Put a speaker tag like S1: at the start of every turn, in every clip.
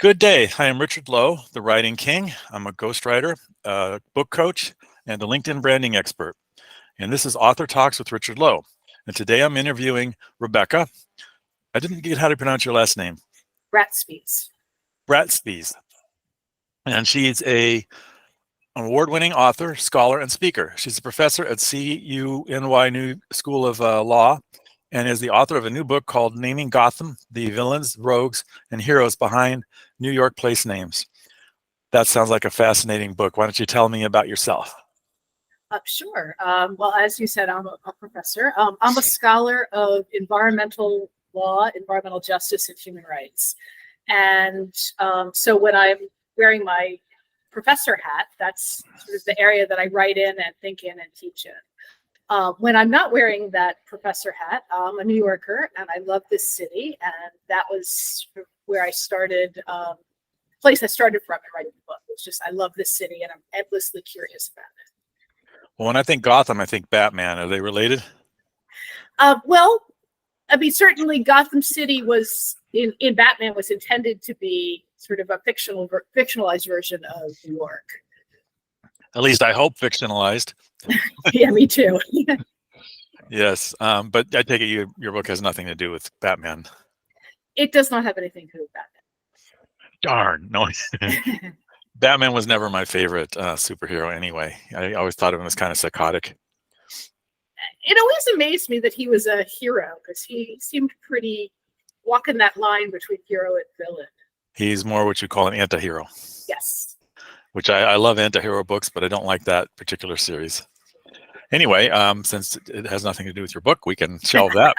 S1: Good day. I am Richard Lowe, the Writing King. I'm a ghostwriter, a book coach, and a LinkedIn branding expert. And this is Author Talks with Richard Lowe. And today I'm interviewing Rebecca. I didn't get how to pronounce your last name.
S2: Bratspies.
S1: Bratspies. And she's an award-winning author, scholar, and speaker. She's a professor at CUNY School of Law and is the author of a new book called Naming Gotham, the Villains, Rogues, and Heroes Behind New York Place Names. That sounds like a fascinating book. Why don't you tell me about yourself?
S2: Sure. Well, as you said, I'm a professor. I'm a scholar of environmental law, environmental justice, and human rights. And so when I'm wearing my professor hat, that's sort of the area that I write in and think in and teach in. When I'm not wearing that professor hat, I'm a New Yorker and I love this city. And that was where I started, place I started from in writing the book. It's just, I love this city and I'm endlessly curious about it.
S1: Well, when I think Gotham, I think Batman. Are they related?
S2: Well, I mean, certainly Gotham City was in Batman was intended to be sort of a fictionalized version of New York.
S1: At least I hope fictionalized.
S2: Yeah, me too.
S1: Yes, but I take it your book has nothing to do with Batman.
S2: It does not have anything to do with Batman.
S1: Darn, no. Batman was never my favorite superhero anyway. I always thought of him as kind of psychotic.
S2: It always amazed me that he was a hero because he seemed pretty walking that line between hero and villain.
S1: He's more what you call an anti-hero.
S2: Yes.
S1: Which I love anti-hero books, but I don't like that particular series. Anyway, since it has nothing to do with your book, we can shelve that.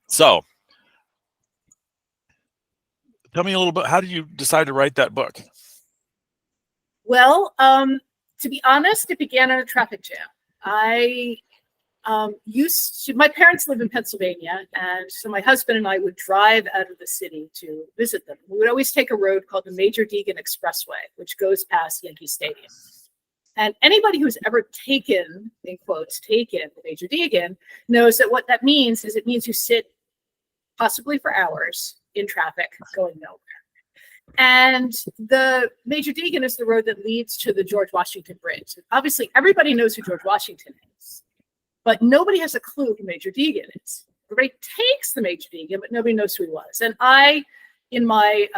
S1: So tell me a little bit, how did you decide to write that book?
S2: Well, to be honest, it began in a traffic jam. I my parents live in Pennsylvania, and so my husband and I would drive out of the city to visit them. We would always take a road called the Major Deegan Expressway, which goes past Yankee Stadium. And anybody who's ever taken, in quotes, taken the Major Deegan knows that what that means is it means you sit possibly for hours in traffic going nowhere. And the Major Deegan is the road that leads to the George Washington Bridge. Obviously, everybody knows who George Washington is, but nobody has a clue who Major Deegan is. Everybody takes the Major Deegan, but nobody knows who he was. And I, in my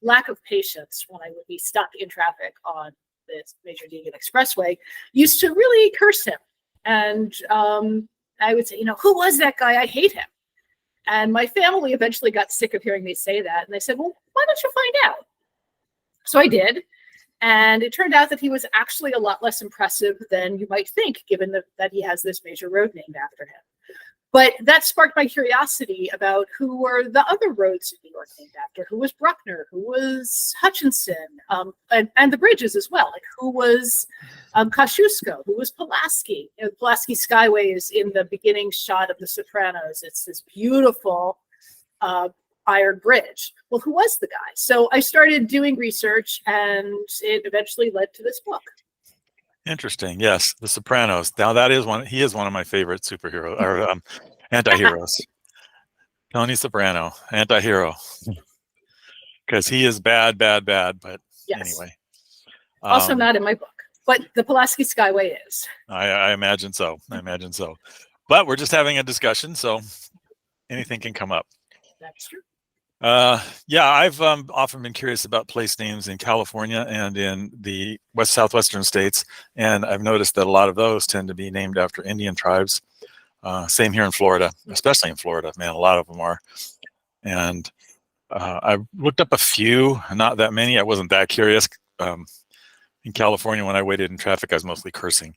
S2: lack of patience when I would be stuck in traffic on this Major Deegan Expressway, used to really curse him. And I would say, who was that guy? I hate him. And my family eventually got sick of hearing me say that. And they said, well, why don't you find out? So I did. And it turned out that he was actually a lot less impressive than you might think, given that he has this major road named after him. But that sparked my curiosity about who were the other roads in New York named after. Who was Bruckner? Who was Hutchinson? And the bridges as well. Like who was Kosciuszko? Who was Pulaski? Pulaski Skyway is in the beginning shot of The Sopranos. It's this beautiful iron bridge. Well, who was the guy? So I started doing research, and it eventually led to this book.
S1: Interesting. Yes, The Sopranos. Now that is one. He is one of my favorite superhero or anti-heroes. Tony Soprano, anti-hero, because he is bad. But
S2: yes.
S1: Anyway,
S2: also not in my book, but the Pulaski Skyway is.
S1: I imagine so. But we're just having a discussion, so anything can come up.
S2: That's true.
S1: Yeah, I've often been curious about place names in California and in the southwestern states, and I've noticed that a lot of those tend to be named after Indian tribes. Same here in Florida, especially in Florida. Man, a lot of them are. And I looked up a few, not that many. I wasn't that curious. In California, when I waited in traffic, I was mostly cursing.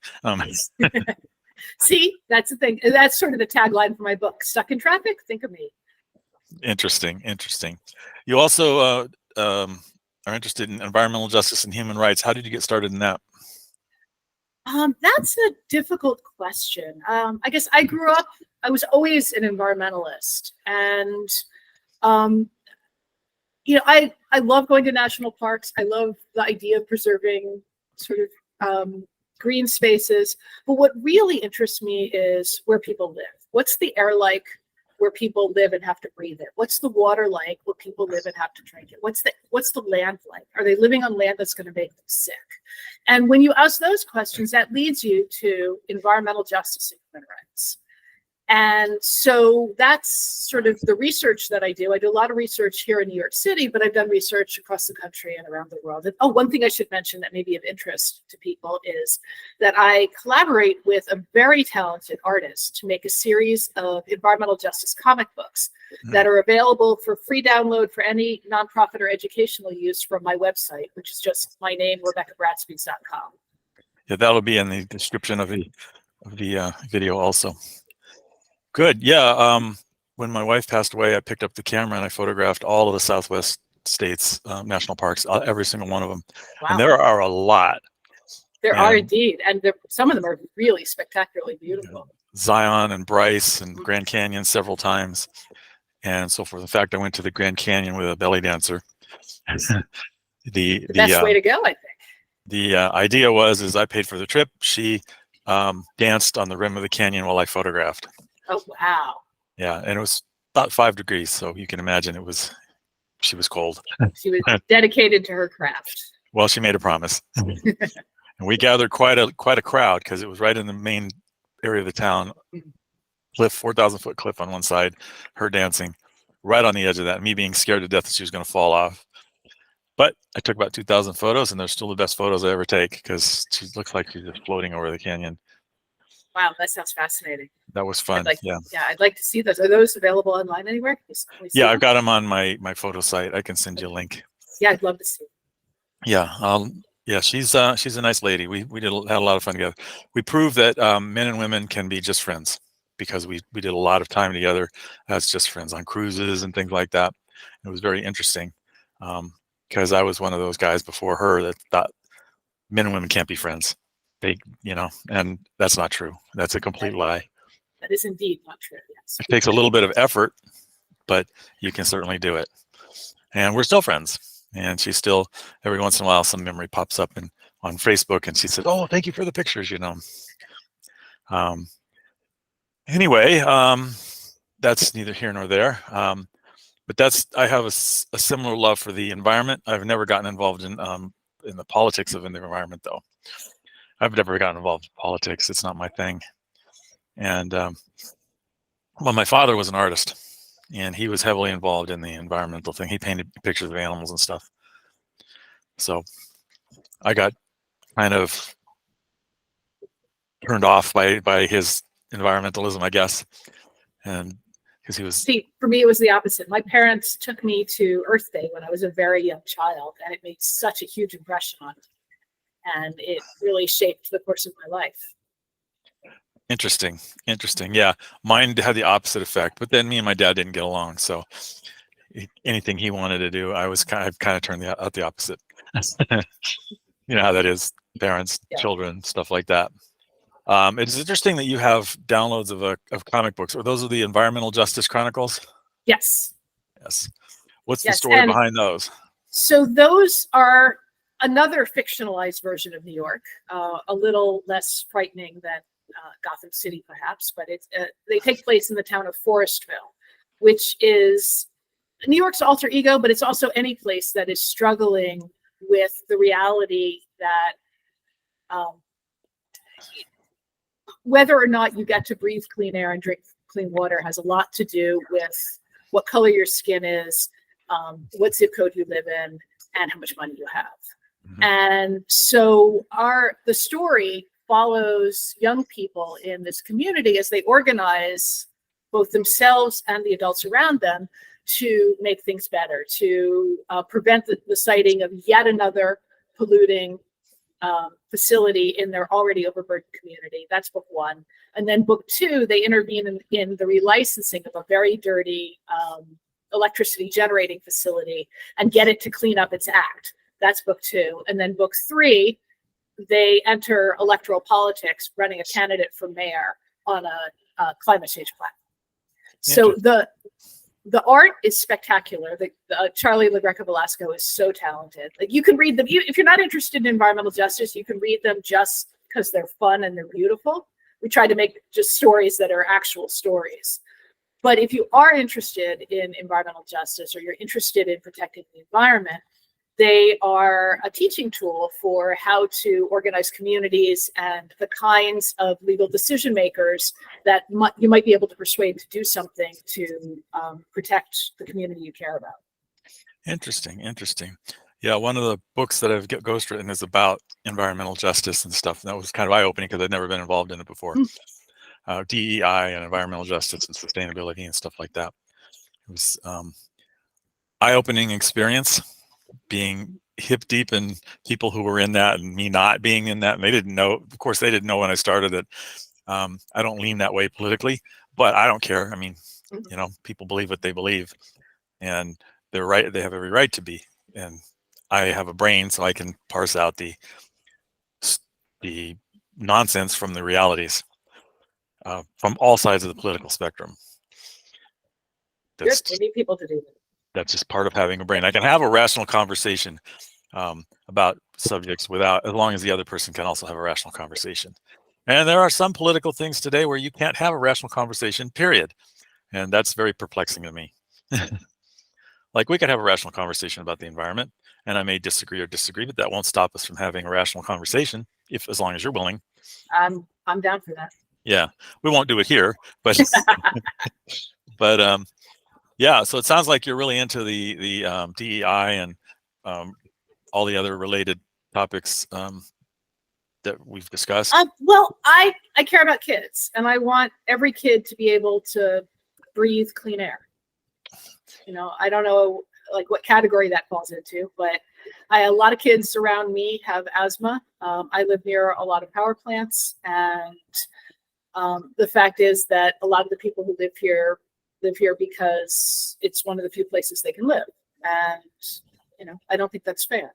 S2: See, that's the thing. That's sort of the tagline for my book. Stuck in traffic? Think of me.
S1: Interesting. You also are interested in environmental justice and human rights. How did you get started in that?
S2: That's a difficult question. I guess I was always an environmentalist, and I love going to national parks. I love the idea of preserving sort of green spaces. But what really interests me is where people live. What's the air like where people live and have to breathe it? What's the water like where people live and have to drink it? What's the land like? Are they living on land that's going to make them sick? And when you ask those questions, that leads you to environmental justice and human rights. And so that's sort of the research that I do. I do a lot of research here in New York City, but I've done research across the country and around the world. And, one thing I should mention that may be of interest to people is that I collaborate with a very talented artist to make a series of environmental justice comic books that are available for free download for any nonprofit or educational use from my website, which is just my name, RebeccaBratspies.com.
S1: Yeah, that'll be in the description of the video also. Good. Yeah. When my wife passed away, I picked up the camera and I photographed all of the Southwest states, national parks, every single one of them.
S2: Wow.
S1: And there are a lot.
S2: There are indeed. And some of them are really spectacularly beautiful.
S1: Zion and Bryce and Grand Canyon several times and so forth. In fact, I went to the Grand Canyon with a belly dancer.
S2: The best way to go, I think.
S1: The idea is I paid for the trip. She danced on the rim of the canyon while I photographed.
S2: Oh, wow.
S1: Yeah, and it was about 5 degrees, so you can imagine she was cold.
S2: She was dedicated to her craft.
S1: Well, she made a promise. And we gathered quite a crowd because it was right in the main area of the town. Cliff, 4,000-foot cliff on one side, her dancing right on the edge of that, me being scared to death that she was going to fall off. But I took about 2,000 photos, and they're still the best photos I ever take because she looks like she's just floating over the canyon.
S2: Wow, that sounds fascinating.
S1: That was fun.
S2: Yeah, I'd like to see those. Are those available online anywhere?
S1: Yeah, I've got them on my photo site. I can send you a link.
S2: Yeah, I'd love to see.
S1: Yeah, yeah, she's a nice lady. We had a lot of fun together. We proved that men and women can be just friends because we did a lot of time together as just friends on cruises and things like that. It was very interesting because I was one of those guys before her that thought men and women can't be friends. And that's not true. That's a complete lie.
S2: That is indeed not true. Yes.
S1: It takes a little bit of effort, but you can certainly do it. And we're still friends. And she's still, every once in a while, some memory pops up on Facebook, and she says, "Oh, thank you for the pictures." Anyway, that's neither here nor there. But I have a similar love for the environment. I've never gotten involved in the politics of the environment, though. I've never gotten involved in politics. It's not my thing. And well, my father was an artist, and he was heavily involved in the environmental thing. He painted pictures of animals and stuff. So I got kind of turned off by his environmentalism, I guess. And because he was...
S2: See, for me, it was the opposite. My parents took me to Earth Day when I was a very young child, and it made such a huge impression on me. And it really shaped the course of my life. Interesting.
S1: Yeah, mine had the opposite effect, but then me and my dad didn't get along. So anything he wanted to do, I kind of turned out the opposite. You know how that is, parents, children, stuff like that. It's interesting that you have downloads of comic books. Are those the Environmental Justice Chronicles?
S2: Yes.
S1: What's the story behind those?
S2: So those are another fictionalized version of New York, a little less frightening than Gotham City, perhaps, but they take place in the town of Forestville, which is New York's alter ego, but it's also any place that is struggling with the reality that whether or not you get to breathe clean air and drink clean water has a lot to do with what color your skin is, what zip code you live in, and how much money you have. Mm-hmm. And so the story follows young people in this community as they organize both themselves and the adults around them to make things better, to prevent the siting of yet another polluting facility in their already overburdened community. That's book one. And then book two, they intervene in the relicensing of a very dirty electricity generating facility and get it to clean up its act. That's book two. And then book three, they enter electoral politics, running a candidate for mayor on a climate change platform. So the art is spectacular. Charlie LaGreca Velasco is so talented. Like, you can read them. If you're not interested in environmental justice, you can read them just because they're fun and they're beautiful. We try to make just stories that are actual stories. But if you are interested in environmental justice or you're interested in protecting the environment, they are a teaching tool for how to organize communities and the kinds of legal decision makers that you might be able to persuade to do something to protect the community you care about.
S1: Interesting, interesting. Yeah, one of the books that I've ghostwritten is about environmental justice and stuff. And that was kind of eye-opening because I'd never been involved in it before. DEI and environmental justice and sustainability and stuff like that. It was eye-opening experience, being hip deep in people who were in that and me not being in that. And they didn't know, of course, they didn't know when I started that I don't lean that way politically, but I don't care. I mean, you know, people believe what they believe, and they're right. They have every right to be. And I have a brain, so I can parse out the nonsense from the realities from all sides of the political spectrum.
S2: Good. We need people to do that.
S1: That's just part of having a brain. I can have a rational conversation about subjects without, as long as the other person can also have a rational conversation. And there are some political things today where you can't have a rational conversation, period. And that's very perplexing to me. Like, we could have a rational conversation about the environment, and I may disagree, but that won't stop us from having a rational conversation, as long as you're willing. I'm
S2: down for that.
S1: Yeah, we won't do it here, but but yeah. So it sounds like you're really into the DEI and all the other related topics that we've discussed.
S2: Well, I care about kids, and I want every kid to be able to breathe clean air. You know, I don't know like what category that falls into, but a lot of kids around me have asthma. I live near a lot of power plants, and the fact is that a lot of the people who live here because it's one of the few places they can live, and you know, I don't think that's fair.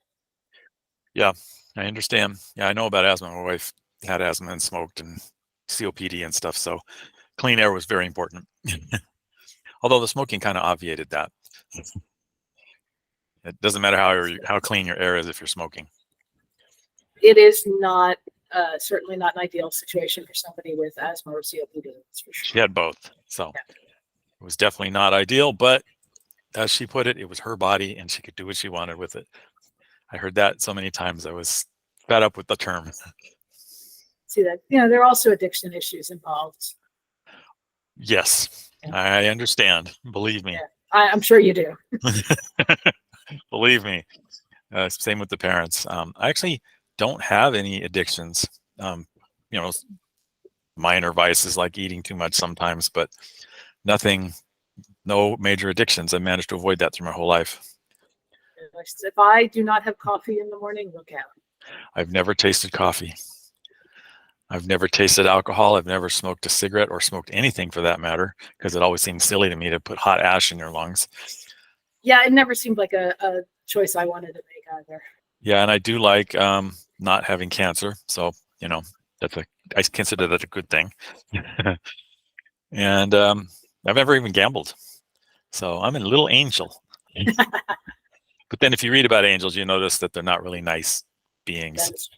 S1: Yeah, I understand. Yeah, I know about asthma. My wife had asthma and smoked and COPD and stuff, so clean air was very important. Although the smoking kind of obviated that. It doesn't matter how clean your air is if you're smoking.
S2: It is not certainly not an ideal situation for somebody with asthma or COPD. That's for sure.
S1: She had both, so yeah. It was definitely not ideal. But as she put it, it was her body, and she could do what she wanted with it. I heard that so many times. I was fed up with the term.
S2: See that? You know, there are also addiction issues involved.
S1: Yes. I understand. Believe me.
S2: Yeah, I'm sure you do.
S1: Believe me. Same with the parents. I actually don't have any addictions. You know, minor vices like eating too much sometimes, but no major addictions. I managed to avoid that through my whole life.
S2: If I do not have coffee in the morning, look out.
S1: I've never tasted coffee. I've never tasted alcohol. I've never smoked a cigarette or smoked anything for that matter, because it always seemed silly to me to put hot ash in your lungs.
S2: Yeah, it never seemed like a choice I wanted to make either.
S1: Yeah, and I do like not having cancer. So, you know, I consider that a good thing. And I've never even gambled. So I'm a little angel. But then if you read about angels, you notice that they're not really nice beings.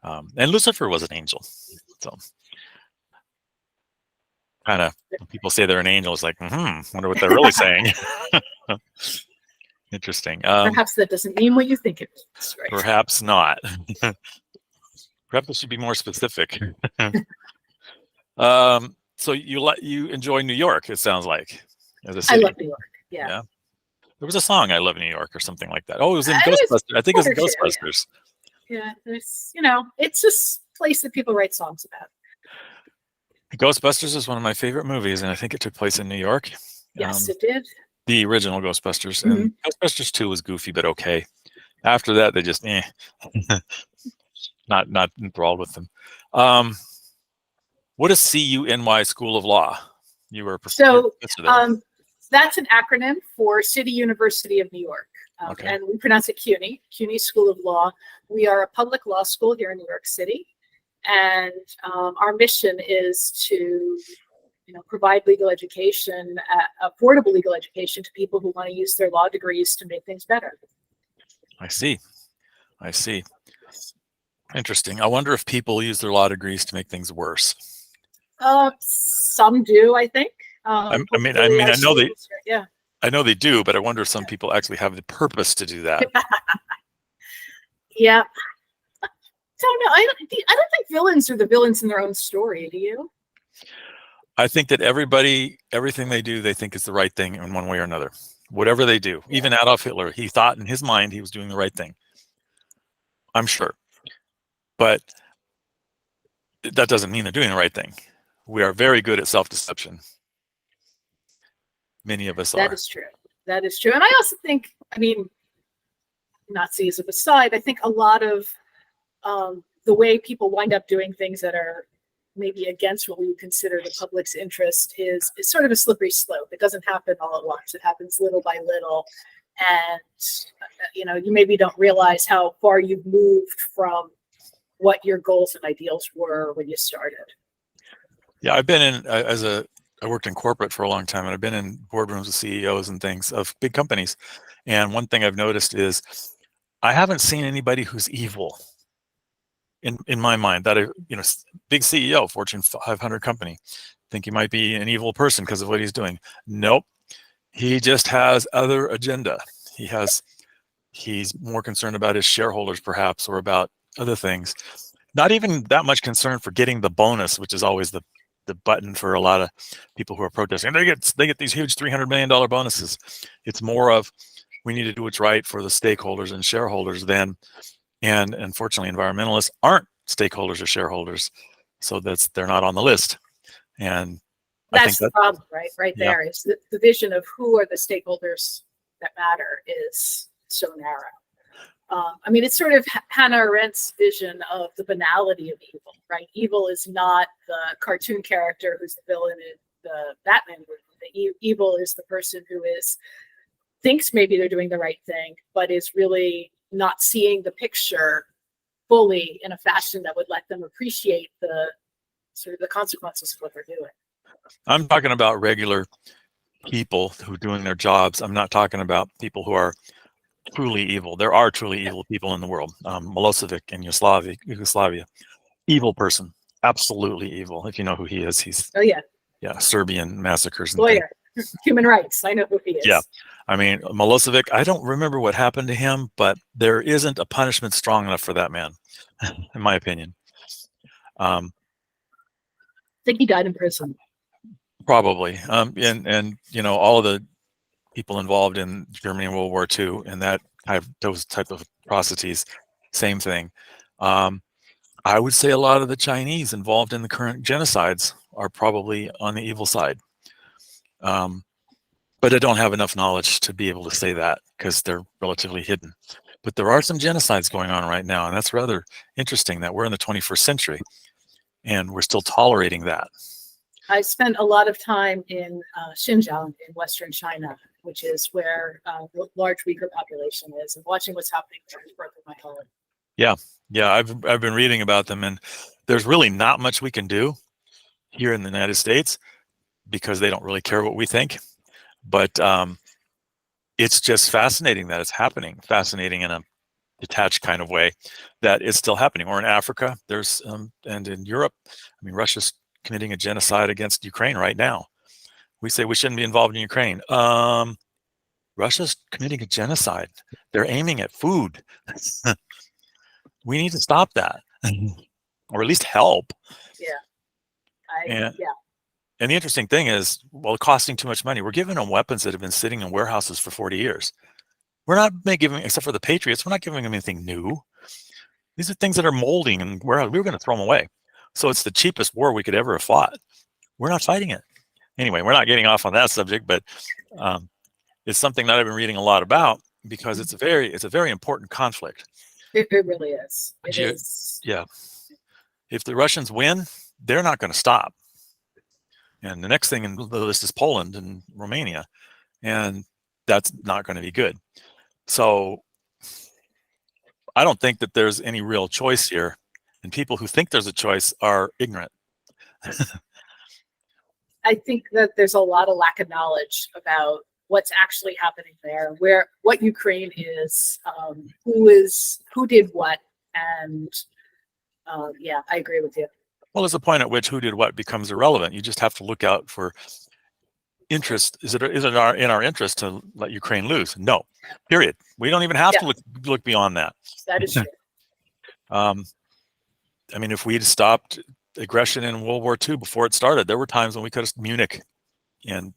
S1: And Lucifer was an angel. So kind of, when people say they're an angel, it's like, wonder what they're really saying. Interesting.
S2: Perhaps that doesn't mean what you think it means, right?
S1: Perhaps not. Perhaps it should be more specific. So you enjoy New York, it sounds like, as a city.
S2: I love New York. Yeah.
S1: There was a song, "I Love New York" or something like that. Oh, it was in Ghostbusters. I think it was in Ghostbusters.
S2: Yeah, there's, you know, it's this place that people write songs about.
S1: Ghostbusters is one of my favorite movies, and I think it took place in New York.
S2: Yes, it did.
S1: The original Ghostbusters. And Ghostbusters 2 was goofy, but okay. After that, they just not enthralled with them. What is CUNY School of Law? You were
S2: that's an acronym for City University of New York.
S1: Okay.
S2: And we pronounce it CUNY School of Law. We are a public law school here in New York City. And our mission is to, you know, provide legal education, affordable legal education to people who want to use their law degrees to make things better. I see.
S1: Interesting. I wonder if people use their law degrees to make things worse.
S2: Some do, I think. Hopefully
S1: I know they,
S2: students yeah.
S1: I know they do, but I wonder if some people actually have the purpose to do that.
S2: Yeah. Don't know. I don't think villains are the villains in their own story. Do you?
S1: I think that everything they do, they think is the right thing in one way or another. Whatever they do, even Adolf Hitler, he thought in his mind he was doing the right thing. I'm sure. But that doesn't mean they're doing the right thing. We are very good at self-deception. Many of us are.
S2: That is true. That is true. And I also think, I mean, Nazis aside, I think a lot of the way people wind up doing things that are maybe against what we would consider the public's interest is sort of a slippery slope. It doesn't happen all at once. It happens little by little. And, you maybe don't realize how far you've moved from what your goals and ideals were when you started.
S1: Yeah, I've been in, I worked in corporate for a long time, and I've been in boardrooms with CEOs and things of big companies. And one thing I've noticed is I haven't seen anybody who's evil in my mind. That big CEO, Fortune 500 company, think he might be an evil person because of what he's doing. Nope, he just has other agenda. He's more concerned about his shareholders, perhaps, or about other things. Not even that much concern for getting the bonus, which is always the button for a lot of people who are protesting. They get these huge $300 million bonuses. It's more of, we need to do what's right for the stakeholders and shareholders then. And unfortunately, environmentalists aren't stakeholders or shareholders, so they're not on the list. And
S2: that's the problem, right? Right there is the vision of who are the stakeholders that matter is so narrow. I mean, it's sort of Hannah Arendt's vision of the banality of evil, right? Evil is not the cartoon character who's the villain in the Batman movie. The evil is the person who thinks maybe they're doing the right thing, but is really not seeing the picture fully in a fashion that would let them appreciate the sort of the consequences of what they're doing.
S1: I'm talking about regular people who are doing their jobs. I'm not talking about people who are truly evil. There are truly evil people in the world. Milosevic in Yugoslavia, evil person, absolutely evil. If you know who he is, he's Serbian massacres and
S2: lawyer, human rights. I know who he is.
S1: Yeah, I mean Milosevic. I don't remember what happened to him, but there isn't a punishment strong enough for that man, in my opinion.
S2: I think he died in prison.
S1: Probably, and all of the people involved in Germany in World War II and those type of atrocities, same thing. I would say a lot of the Chinese involved in the current genocides are probably on the evil side. But I don't have enough knowledge to be able to say that because they're relatively hidden. But there are some genocides going on right now, and that's rather interesting that we're in the 21st century and we're still tolerating that.
S2: I spent a lot of time in Xinjiang in Western China, which is where the large Uyghur population is, and watching what's happening there has broken my heart.
S1: Yeah, I've been reading about them, and there's really not much we can do here in the United States because they don't really care what we think. But it's just fascinating that it's happening. Fascinating in a detached kind of way that it's still happening. Or in Africa, there's and in Europe, I mean, Russia's committing a genocide against Ukraine right now. We say we shouldn't be involved in Ukraine. Russia's committing a genocide. They're aiming at food. We need to stop that, or at least help.
S2: Yeah.
S1: And the interesting thing is, well, costing too much money. We're giving them weapons that have been sitting in warehouses for 40 years. We're not giving, except for the Patriots, we're not giving them anything new. These are things that are molding, and we were going to throw them away. So it's the cheapest war we could ever have fought. We're not fighting it. Anyway, we're not getting off on that subject, but it's something that I've been reading a lot about because it's a very important conflict.
S2: It really is. It is.
S1: Yeah. If the Russians win, they're not going to stop. And the next thing in the list is Poland and Romania, and that's not going to be good. So I don't think that there's any real choice here, and people who think there's a choice are ignorant.
S2: I think that there's a lot of lack of knowledge about what's actually happening there, what Ukraine is, who did what, and yeah, I agree with you.
S1: Well, there's a point at which who did what becomes irrelevant. You just have to look out for interest, is it in our interest to let Ukraine lose? No, period. We don't even have to look beyond that.
S2: That is true.
S1: I mean, if we'd stopped aggression in World War II before it started, there were times when we could have Munich. And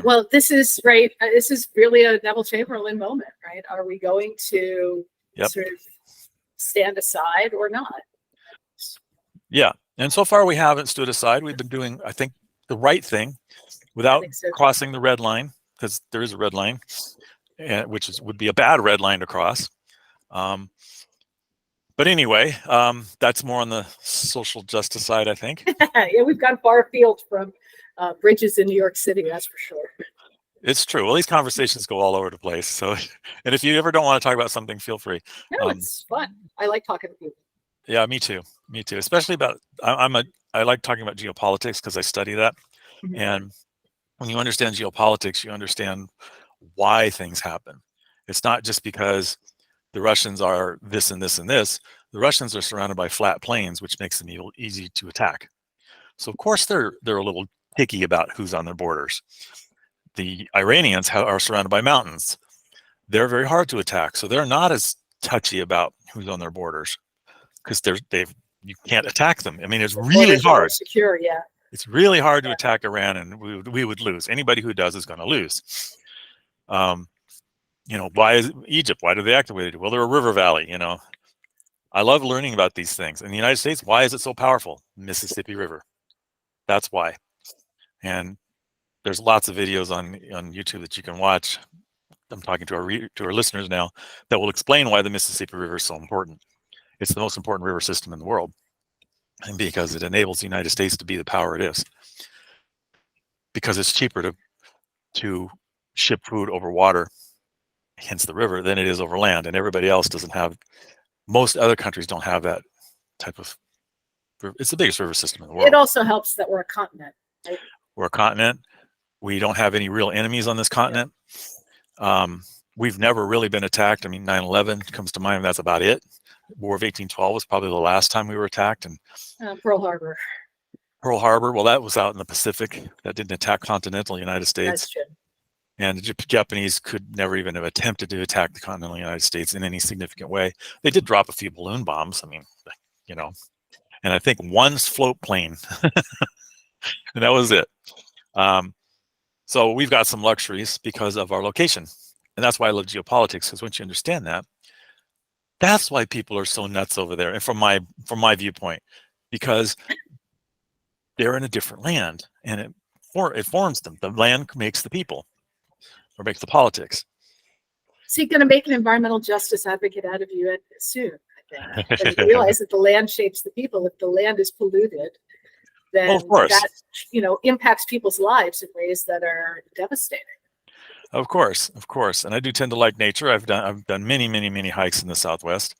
S2: well, this is right. This is really a Neville Chamberlain moment, right? Are we going to sort of stand aside or not?
S1: Yeah, and so far we haven't stood aside. We've been doing, I think, the right thing without crossing the red line, because there is a red line, which would be a bad red line to cross. But anyway, that's more on the social justice side, I think.
S2: Yeah, we've gone far afield from bridges in New York City, that's for sure.
S1: It's true. Well, these conversations go all over the place. So, and if you ever don't want to talk about something, feel free.
S2: No, it's fun. I like talking to people.
S1: Yeah, me too. Me too. Especially about, I like talking about geopolitics because I study that. Mm-hmm. And when you understand geopolitics, you understand why things happen. It's not just because the Russians are this and this and this. The Russians are surrounded by flat plains, which makes them easy to attack. So of course they're a little picky about who's on their borders. The Iranians are surrounded by mountains. They're very hard to attack, so they're not as touchy about who's on their borders because you can't attack them. I mean, it's really hard.
S2: Secure, yeah.
S1: It's really hard to attack Iran, and we would lose. Anybody who does is going to lose. Why is Egypt? Why do they act the way they do? Well, they're a river valley. I love learning about these things. In the United States, why is it so powerful? Mississippi River. That's why. And there's lots of videos on YouTube that you can watch. I'm talking to our listeners now that will explain why the Mississippi River is so important. It's the most important river system in the world, and because it enables the United States to be the power it is. Because it's cheaper to ship food over water, hence the river, than it is over land, and everybody else doesn't have. Most other countries don't have that type of. It's the biggest river system in the world.
S2: It also helps that we're a continent. Right?
S1: We're a continent. We don't have any real enemies on this continent. We've never really been attacked. I mean, 9/11 comes to mind. That's about it. War of 1812 was probably the last time we were attacked. And
S2: Pearl Harbor.
S1: Pearl Harbor, well, that was out in the Pacific. That didn't attack continental United States.
S2: That's true.
S1: And the Japanese could never even have attempted to attack the continental United States in any significant way. They did drop a few balloon bombs. I mean, and I think one float plane, and that was it. So we've got some luxuries because of our location. And that's why I love geopolitics, because once you understand that, that's why people are so nuts over there. And from my viewpoint, because they're in a different land, and it forms them. The land makes the people, or makes the politics.
S2: So you're going to make an environmental justice advocate out of you soon, I think. And you realize that the land shapes the people. If the land is polluted, then that impacts people's lives in ways that are devastating.
S1: Of course, and I do tend to like nature. I've done many hikes in the Southwest.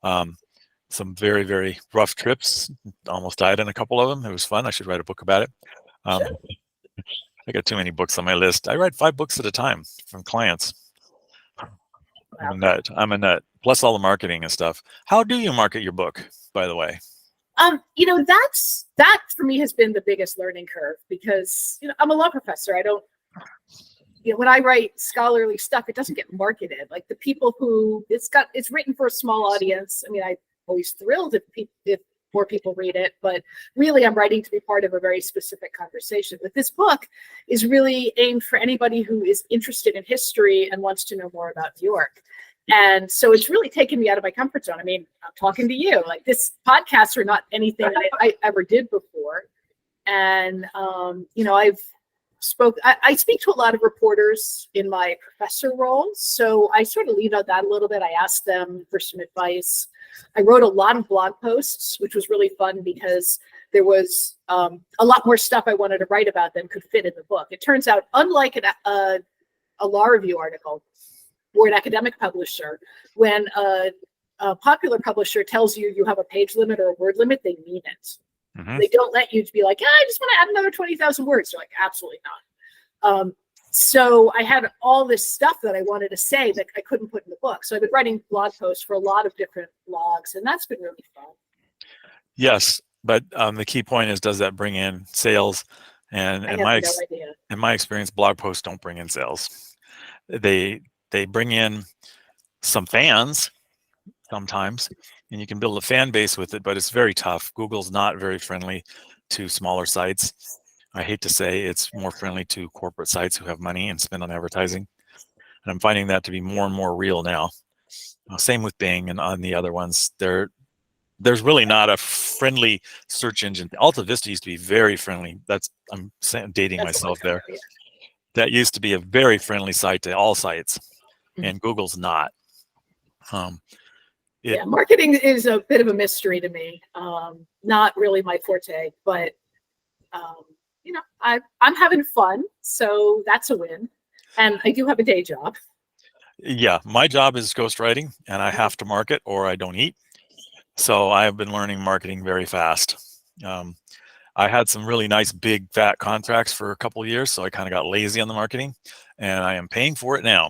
S1: Some very, very rough trips. Almost died in a couple of them. It was fun. I should write a book about it. Sure. I got too many books on my list. I write 5 books at a time from clients. Wow. I'm a nut. Plus all the marketing and stuff. How do you market your book, by the way?
S2: That for me has been the biggest learning curve, because I'm a law professor. I don't. When I write scholarly stuff, it doesn't get marketed. Like the people who it's written for a small audience. I mean, I'm always thrilled if more people read it, but really I'm writing to be part of a very specific conversation. But this book is really aimed for anybody who is interested in history and wants to know more about New York. And so it's really taken me out of my comfort zone. I mean, I'm talking to you. Like, this podcasts are not anything I ever did before. And, I speak to a lot of reporters in my professor role. So I sort of lean on that a little bit. I asked them for some advice. I wrote a lot of blog posts, which was really fun because there was a lot more stuff I wanted to write about than could fit in the book. It turns out, unlike a law review article or an academic publisher, when a popular publisher tells you you have a page limit or a word limit, they mean it. Mm-hmm. They don't let you be like, I just want to add another 20,000 words. They're like, absolutely not. So I had all this stuff that I wanted to say that I couldn't put in the book. So I've been writing blog posts for a lot of different blogs, and that's been really fun.
S1: Yes, but the key point is, does that bring in sales And
S2: I
S1: in
S2: have
S1: my
S2: no idea.
S1: in my experience, blog posts don't bring in sales. They bring in some fans sometimes, and you can build a fan base with it, but it's very tough. Google's not very friendly to smaller sites. I hate to say it's more friendly to corporate sites who have money and spend on advertising. And I'm finding that to be more and more real now. Same with Bing and on the other ones. There's really not a friendly search engine. Alta Vista used to be very friendly. I'm dating
S2: That's a long
S1: myself
S2: time
S1: there.
S2: ago, yeah.
S1: That used to be a very friendly site to all sites, and Google's not.
S2: Yeah, marketing is a bit of a mystery to me. Not really my forte, but I'm having fun, so that's a win. And I do have a day job.
S1: Yeah, my job is ghostwriting, and I have to market or I don't eat. So I've been learning marketing very fast. I had some really nice big fat contracts for a couple of years, so I kind of got lazy on the marketing, and I am paying for it now.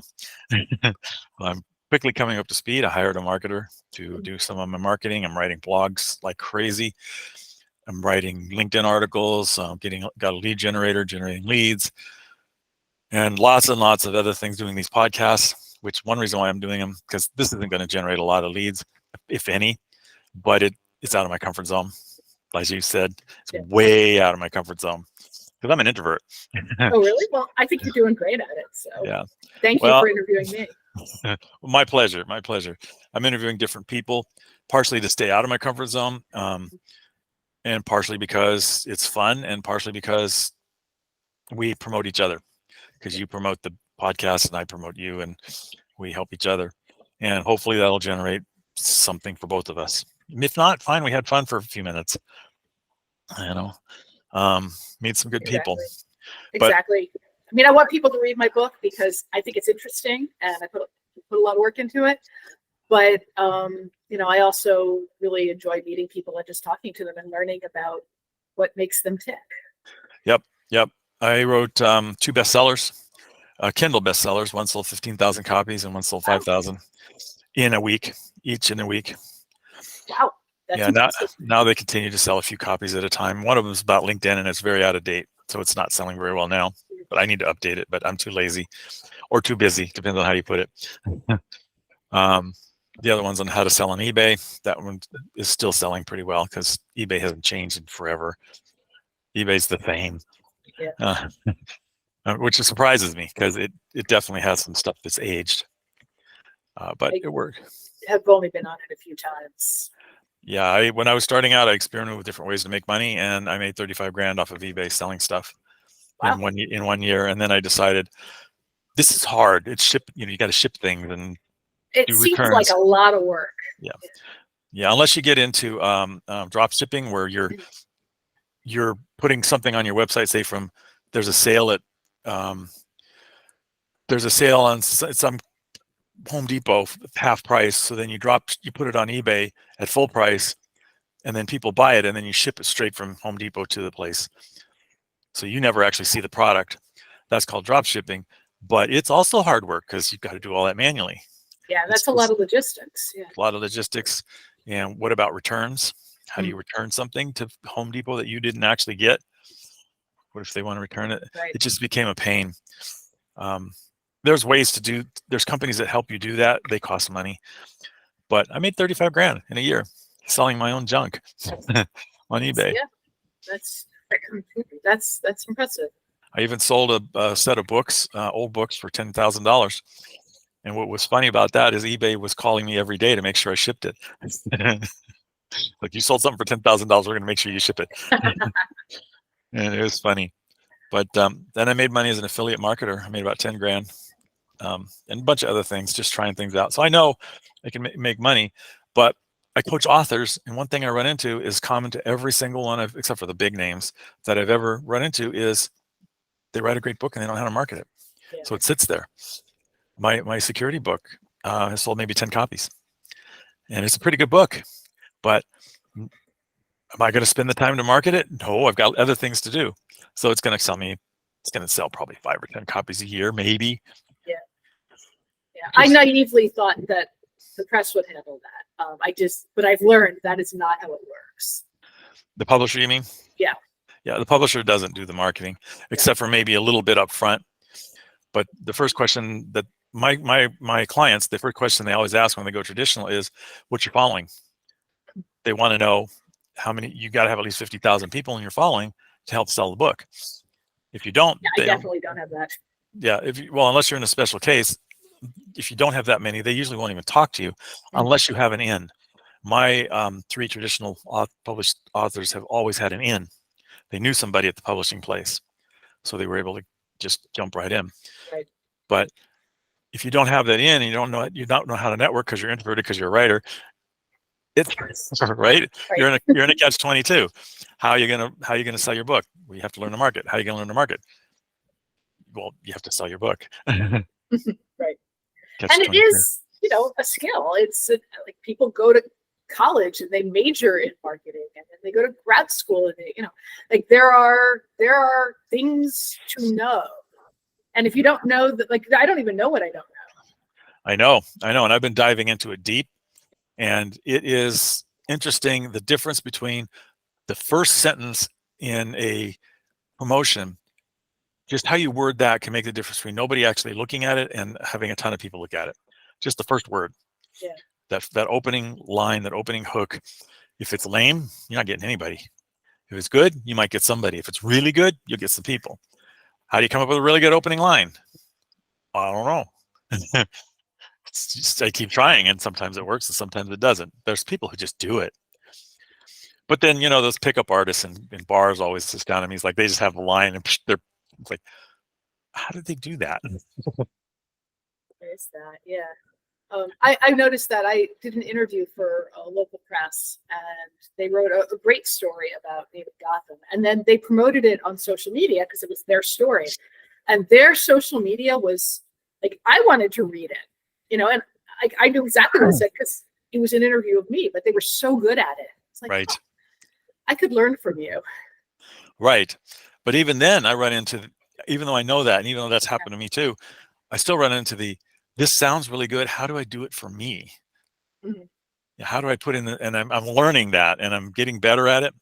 S1: I'm quickly coming up to speed. I hired a marketer to do some of my marketing. I'm writing blogs like crazy. I'm writing LinkedIn articles, got a lead generator, generating leads, and lots of other things, doing these podcasts, which one reason why I'm doing them, because this isn't going to generate a lot of leads, if any, but it's out of my comfort zone. As you said, it's way out of my comfort zone because I'm an introvert.
S2: Oh, really? Well, I think you're doing great at it. So
S1: yeah.
S2: Thank you for interviewing me.
S1: My pleasure. My pleasure. I'm interviewing different people, partially to stay out of my comfort zone, and partially because it's fun, and partially because we promote each other. Because you promote the podcast and I promote you, and we help each other. And hopefully that'll generate something for both of us. If not, fine. We had fun for a few minutes. Meet some good people.
S2: Exactly. I mean, I want people to read my book because I think it's interesting, and I put a lot of work into it. But I also really enjoy meeting people and just talking to them and learning about what makes them tick.
S1: Yep. I wrote 2 bestsellers, Kindle bestsellers. One sold 15,000 copies and one sold 5,000 in a week, each in a week.
S2: Wow. That's
S1: now they continue to sell a few copies at a time. One of them is about LinkedIn, and it's very out of date, so it's not selling very well now. But I need to update it, but I'm too lazy or too busy, depends on how you put it. The other one's on how to sell on eBay. That one is still selling pretty well because eBay hasn't changed in forever. eBay's the same, which surprises me because it definitely has some stuff that's aged. But it worked.
S2: Have only been on it a few times.
S1: Yeah, when I was starting out, I experimented with different ways to make money, and I made 35 grand off of eBay selling stuff in 1 year. And then I decided this is hard. It's you got to ship things and
S2: it
S1: do
S2: seems
S1: returns.
S2: Like a lot of work.
S1: Yeah. Unless you get into drop shipping, where you're putting something on your website, say there's a sale on some Home Depot half price. So then you put it on eBay at full price, and then people buy it, and then you ship it straight from Home Depot to the place. So you never actually see the product. That's called drop shipping, but it's also hard work because you've got to do all that manually.
S2: Yeah, that's a lot of logistics. Yeah.
S1: A lot of logistics. And what about returns? How do you return something to Home Depot that you didn't actually get? What if they want to return it? Right. It just became a pain. There's ways to do. There's companies that help you do that. They cost money, but I made 35 grand in a year selling my own junk on eBay.
S2: Yeah, that's impressive.
S1: I even sold a set of books, old books, for $10,000. And what was funny about that is eBay was calling me every day to make sure I shipped it. Like, you sold something for $10,000, we're going to make sure you ship it. And it was funny. But then I made money as an affiliate marketer. I made about 10 grand and a bunch of other things, just trying things out. So I know I can make money, but I coach authors, and one thing I run into is common to every single one except for the big names that I've ever run into is they write a great book and they don't know how to market it. Yeah. So it sits there. My security book has sold maybe 10 copies, and it's a pretty good book, but am I going to spend the time to market it? No, I've got other things to do. So it's going to sell probably 5 or 10 copies a year, maybe. Yeah.
S2: I naively thought that the press would handle that. But I've learned that is not how it works.
S1: The publisher, you mean?
S2: Yeah.
S1: Yeah, the publisher doesn't do the marketing, except for maybe a little bit up front. But the first question that my clients, the first question they always ask when they go traditional is, what's your following? They want to know how many, you got to have at least 50,000 people in your following to help sell the book. If you don't,
S2: Yeah, I definitely don't have that.
S1: Yeah, well, unless you're in a special case, if you don't have that many, they usually won't even talk to you unless you have an in. My 3 traditional published authors have always had an in. They knew somebody at the publishing place, so they were able to just jump right in.
S2: Right.
S1: But if you don't have that in, and you don't know how to network because you're introverted, because you're a writer, it's right. You're in a catch-22. How are you gonna sell your book? Well, you have to learn the market. How are you gonna learn the market? Well, you have to sell your book.
S2: Right.
S1: Catch
S2: And it
S1: 22.
S2: is, a skill. It's like people go to college and they major in marketing, and then they go to grad school, and they, like there are things to know. And if you don't know that, like, I don't even know what I don't know.
S1: I know. And I've been diving into it deep, and it is interesting, the difference between the first sentence in a promotion, just how you word that can make the difference between nobody actually looking at it and having a ton of people look at it. Just the first word.
S2: Yeah.
S1: That opening line, that opening hook. If it's lame, you're not getting anybody. If it's good, you might get somebody. If it's really good, you'll get some people. How do you come up with a really good opening line? I don't know. I keep trying, and sometimes it works and sometimes it doesn't. There's people who just do it. But then, those pickup artists in bars always just down to me. It's like they just have a line and it's like, how did they do that?
S2: There's that, yeah. I noticed that I did an interview for a local press, and they wrote a great story about David Gotham, and then they promoted it on social media because it was their story, and their social media was like, I wanted to read it, and I knew exactly what it said because it was an interview of me, but they were so good at it. It's like,
S1: right.
S2: Oh, I could learn from you.
S1: Right. But even then I run into, even though I know that, and even though that's happened to me too, I still run into this sounds really good. How do I do it for me?
S2: Mm-hmm.
S1: How do I put in and I'm learning that, and I'm getting better at it.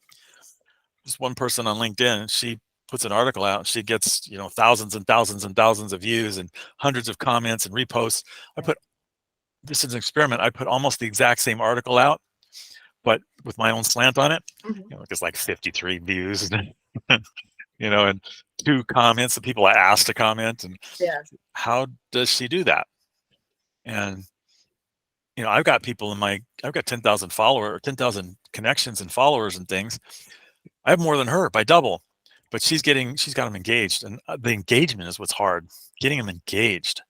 S1: Just one person on LinkedIn, she puts an article out and she gets, thousands and thousands and thousands of views and hundreds of comments and reposts. This is an experiment. I put almost the exact same article out, but with my own slant on it.
S2: Mm-hmm.
S1: It's like 53 views, and 2 comments that people I asked to comment. And how does she do that? And I've got people I've got 10,000 followers, or 10,000 connections and followers and things. I have more than her by double, but she's got them engaged, and the engagement is what's hard. Getting them engaged.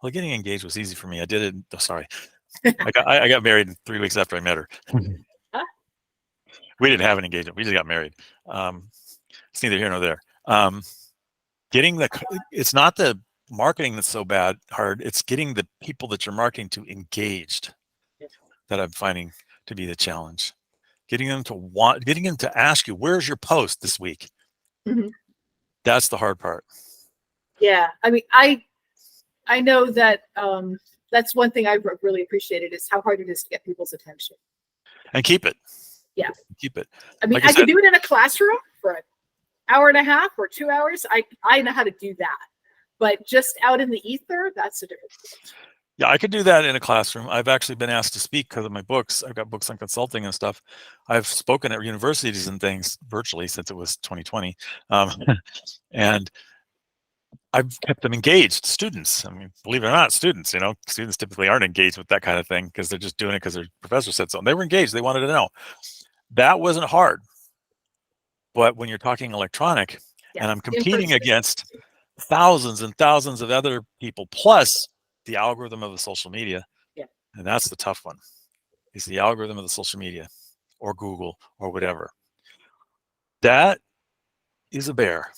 S1: Well, getting engaged was easy for me. I did it. Oh, sorry. I got married 3 weeks after I met her. We didn't have an engagement. We just got married. It's neither here nor there. It's not the marketing that's so hard. It's getting the people that you're marketing to engaged that I'm finding to be the challenge. Getting them to ask you, where's your post this week?
S2: Mm-hmm.
S1: That's the hard part.
S2: Yeah. I mean, I know that that's one thing I really appreciated is how hard it is to get people's attention.
S1: And keep it.
S2: Yeah.
S1: Keep it.
S2: I mean, I could do it in a classroom for an hour and a half or 2 hours. I know how to do that. But just out in the ether, that's a different thing.
S1: Yeah, I could do that in a classroom. I've actually been asked to speak because of my books. I've got books on consulting and stuff. I've spoken at universities and things virtually since it was 2020. And I've kept them engaged, students. I mean, believe it or not, students typically aren't engaged with that kind of thing because they're just doing it because their professor said so. And they were engaged. They wanted to know. That wasn't hard. But when you're talking electronic, and I'm competing against thousands and thousands of other people, plus the algorithm of the social media.
S2: Yeah.
S1: And that's the tough one. Is the algorithm of the social media or Google or whatever. That is a bear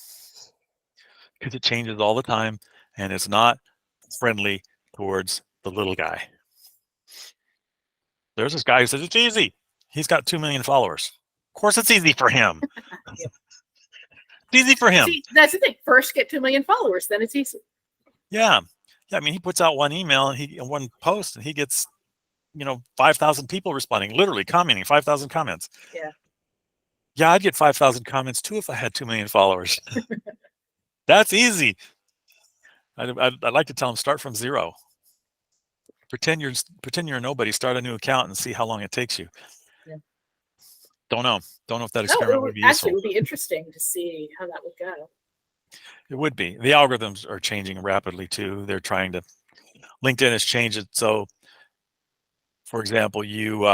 S1: because it changes all the time and it's not friendly towards the little guy. There's this guy who says it's easy. He's got 2 million followers. Of course it's easy for him.
S2: Yeah.
S1: It's easy for him.
S2: See, that's the thing. First get 2 million followers, then it's easy.
S1: Yeah. I mean, he puts out one email and one post and he gets, 5,000 people responding, literally commenting, 5,000 comments.
S2: Yeah.
S1: Yeah, I'd get 5,000 comments too if I had 2 million followers. That's easy. I'd like to tell them start from zero. Pretend you're nobody. Start a new account and see how long it takes you.
S2: Yeah.
S1: Don't know if that
S2: No,
S1: experiment would be useful.
S2: actually, it would be interesting to see how that would go.
S1: It would be. The algorithms are changing rapidly too. They're trying to. LinkedIn has changed it. So, for example, you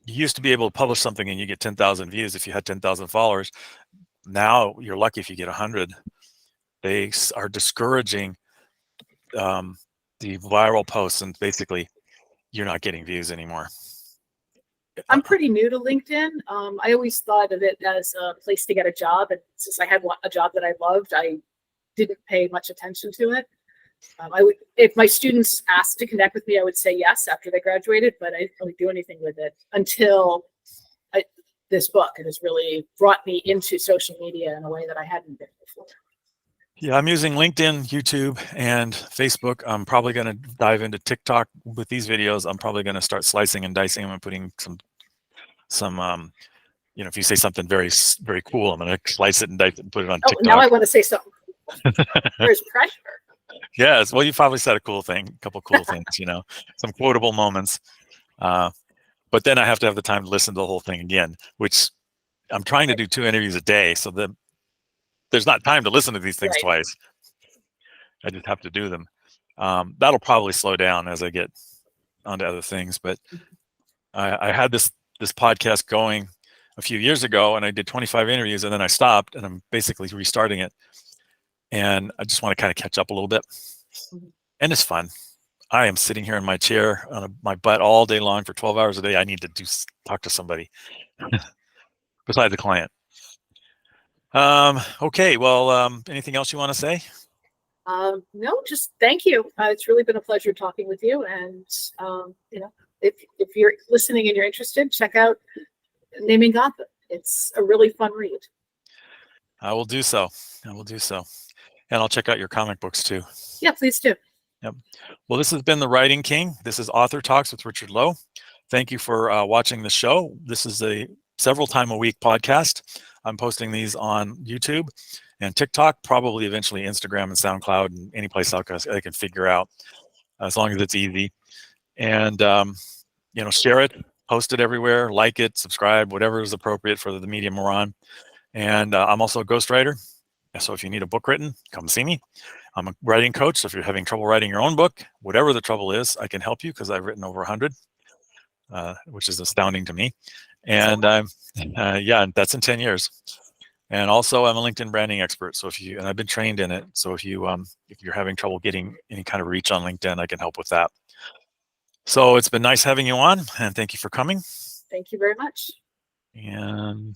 S1: used to be able to publish something and you get 10,000 views if you had 10,000 followers. Now you're lucky if you get 100. They are discouraging the viral posts, and basically you're not getting views anymore.
S2: I'm pretty new to LinkedIn. I always thought of it as a place to get a job, and since I had a job that I loved, I didn't pay much attention to it. I would, if my students asked to connect with me, I would say yes after they graduated, but I didn't really do anything with it until this book. It has really brought me into social media in a way that I hadn't been before.
S1: Yeah, I'm using LinkedIn, YouTube, and Facebook. I'm probably going to dive into TikTok with these videos. I'm probably going to start slicing and dicing them and putting some if you say something very cool, I'm going to slice it and dice it and put it on TikTok.
S2: Now I want to say something cool. There's pressure.
S1: Yes, well, you probably said a cool thing, a couple cool things, some quotable moments. But then I have to have the time to listen to the whole thing again, which I'm trying to do 2 interviews a day, so there's not time to listen to these things twice. I just have to do them. That'll probably slow down as I get onto other things. But I had this podcast going a few years ago, and I did 25 interviews, and then I stopped, and I'm basically restarting it. And I just want to kind of catch up a little bit. And it's fun. I am sitting here in my chair on my butt all day long for 12 hours a day. I need to talk to somebody besides the client. Okay, well, anything else you want to say?
S2: No, just thank you. It's really been a pleasure talking with you. And, if you're listening and you're interested, check out Naming Gotham. It's a really fun read.
S1: I will do so. And I'll check out your comic books too.
S2: Yeah, please do.
S1: Yep. Well, this has been The Writing King. This is Author Talks with Richard Lowe. Thank you for watching the show. This is a several time a week podcast. I'm posting these on YouTube and TikTok, probably eventually Instagram and SoundCloud and any place else I can figure out, as long as it's easy. And, share it, post it everywhere, like it, subscribe, whatever is appropriate for the medium we're on. And I'm also a ghostwriter. So if you need a book written, come see me. I'm a writing coach. So if you're having trouble writing your own book, whatever the trouble is, I can help you because I've written over 100, which is astounding to me. And that's in 10 years. And also I'm a LinkedIn branding expert. So and I've been trained in it. So if you're having trouble getting any kind of reach on LinkedIn, I can help with that. So it's been nice having you on, and thank you for coming.
S2: Thank you very much.
S1: And